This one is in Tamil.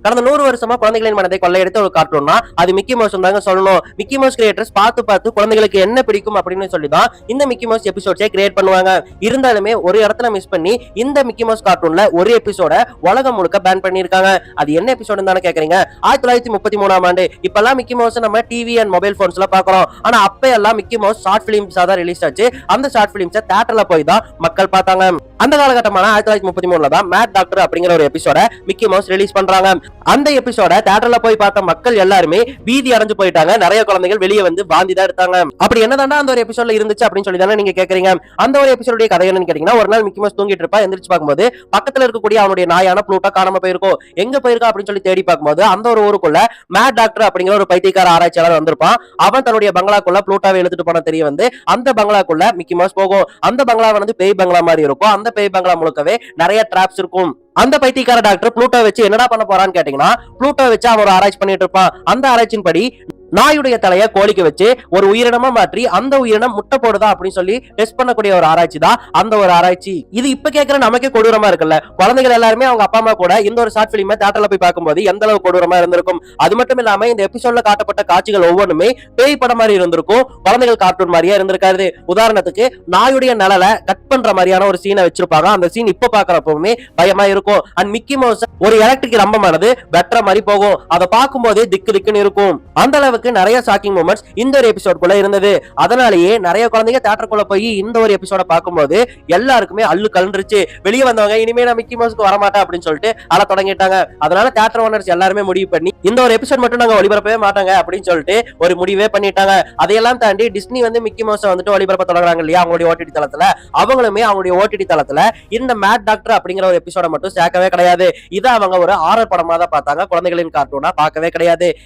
கடந்த 100 வருஷமா குழந்தைகளின் மனதை கொள்ளையடித்த ஒரு கார்ட்டூன்னா அது மிக்கி மவுஸ் தாங்க சொல்லணும். மிக்கி மவுஸ் கிரியேட்டர்ஸ் பார்த்து பார்த்து குழந்தைகளுக்கு என்ன பிடிக்கும் அப்படின்னு சொல்லி தான் இந்த மிக்கி மவுஸ் எபிசோட்ஸை கிரியேட் பண்ணுவாங்க. இருந்தாலுமே ஒரு இடத்துல மிஸ் பண்ணி இந்த மிக்கி மவுஸ் கார்ட்டூன்ல ஒரு எபிசோட உலகம் முழுக்க பேன் பண்ணிருக்காங்க. அது என்ன எபிசோடு தானே கேக்குறீங்க? 1933ஆம் ஆண்டு. இப்பெல்லாம் மிக்கி மவுஸ் நம்ம டிவி அண்ட் மொபைல் போன்ஸ்ல பாக்குறோம். ஆனா அப்ப எல்லாம் மிக்கி மவுஸ் ஷார்ட் பிலிம்ஸா தான் ரிலீஸ் ஆச்சு. அந்த ஷார்ட் பிலிம்ஸை தியேட்டர்ல போய் தான் மக்கள் பார்த்தாங்க. அந்த காலகட்டமான 1933ல தான் மேட் டாக்டர் அப்படிங்கிற ஒரு எபிசோட மிக்கி மவுஸ் ரிலீஸ் பண்றாங்க. அந்த எபிசோட தியேட்டர்ல போய் பார்த்த மக்கள் எல்லாருமே பீதி அடைஞ்சு போயிட்டாங்க. நிறைய குழந்தைகள் வெளியே வந்து வாந்தி தான் எடுத்தாங்க. அப்படி என்னதாண்டா அந்த ஒரு எபிசோட்ல இருந்துச்சு அப்படின்னு சொல்லி தானே நீங்க கேக்குறீங்க. அந்த ஒரு எபிசோடைய கதை என்னன்னு கேட்டீங்கன்னா, ஒரு நாள் மிக்கி மவுஸ் தூங்கிட்டு இருப்பா. எந்திரிச்சு பார்க்கும்போது பக்கத்துல இருக்கக்கூடிய அவனுடைய நாயான ப்ளூட்டோ காணாம போயிருக்கும். எங்க போயிருக்கா அப்படின்னு சொல்லி தேடி பார்க்கும்போது அந்த ஒரு ஊருக்குள்ள மேட் டாக்டர் அப்படிங்கிற ஒரு பைத்தியக்கார ஆராய்ச்சியாளர் வந்திருப்பான். அவன் தன்னுடைய பங்களாக்குள்ள ப்ளூட்டோவை இழுத்துட்டு போன தெரிய வந்து அந்த பங்களாக்குள்ள மிக்கி மவுஸ் போகும். அந்த பங்களா வந்து பேய் பங்களா மாதிரி இருக்கும். அந்த பேய் பங்களா முழுக்கவே நிறைய டிராப்ஸ் இருக்கும். அந்த பைத்தியக்கார டாக்டர் ப்ளூட்டோ வச்சு என்னடா பண்ண போறான்னு கேட்டீங்கன்னா, ப்ளூட்டோ வச்சு அவன் ஒரு ஆராய்ச்சி பண்ணிட்டு இருப்பான். அந்த ஆராய்ச்சியின் படி நாயுடைய தலைய கோழிக்கு வச்சு ஒரு உயிரினமா மாற்றி அந்த உயிரினம் முட்டை போடுதா அப்படின்னு சொல்லி டெஸ்ட் பண்ணக்கூடிய ஒரு ஆராய்ச்சி தான் அந்த ஒரு ஆராய்ச்சி. இது இப்ப கேட்கிற நமக்கே கொடூரமா இருக்குல்ல. குழந்தைகள் எல்லாருமே அவங்க அப்பா அம்மா கூட இந்த ஒரு ஷார்ட் பிலிமை தியேட்டர்ல போய் பார்க்கும்போது எந்த அளவு கொடூரமா இருந்திருக்கும். அது மட்டும் இல்லாம இந்த எபிசோட்ல காட்டப்பட்ட காட்சிகள் ஒவ்வொன்றுமே பேய் படம் மாதிரி இருந்திருக்கும். குழந்தைகள் கார்ட்டூன் மாதிரியே இருந்திருக்காது. உதாரணத்துக்கு நாயுடைய நிழலை கட் பண்ற மாதிரியான ஒரு சீனை வச்சிருப்பாங்க. அந்த சீன் இப்ப பாக்குறப்பவுமே பயமா இருக்கும். அண்ட் மிக்கி மவுஸ் ஒரு எலக்ட்ரிக் ரம்பமானது வெட்டுற மாதிரி போகும். அதை பார்க்கும் போதே திக்கு திக்குன்னு இருக்கும். அந்த அளவுக்கு நிறைய ஷாக்கிங் மூமெண்ட்ஸ் இந்த ஒரு எபிசோட்குள்ள இருந்தது. அதனாலேயே நிறைய குழந்தைங்க தியேட்டருக்குள்ள போய் இந்த ஒரு எபிசோட பார்க்கும்போது எல்லாருக்குமே அள்ளு கலந்துருச்சு. வெளியே வந்தவங்க இனிமே நான் மிக்கி மவுஸ்க்கு வரமாட்டேன் அப்படின்னு சொல்லிட்டு அழ தொடங்கிட்டாங்க. அதனால தியேட்டர் ஓனர்ஸ் எல்லாருமே முடிவு பண்ணி இந்த ஒரு எபிசோட் மட்டும் நாங்க ஒளிபரப்பவே மாட்டாங்க அப்படின்னு சொல்லிட்டு ஒரு முடிவே பண்ணிட்டாங்க. அதையெல்லாம் தாண்டி டிஸ்னி வந்து மிக்கி மவுஸ் வந்துட்டு ஒளிபரப்ப தொடங்குறாங்க இல்லையா அவங்களுடைய ஓடிடி தளத்துல. அவங்களுமே அவங்களுடைய ஓடிடி தளத்துல இந்த மேட் டாக்டர் அப்படிங்கிற ஒரு எபிசோட மட்டும் சேர்க்கவே கிடையாது. இதை அவங்க ஒரு ஆரர் படமா தான் பார்த்தாங்க. குழந்தைகளின் கார்ட்டூனா பார்க்கவே கிடையாது.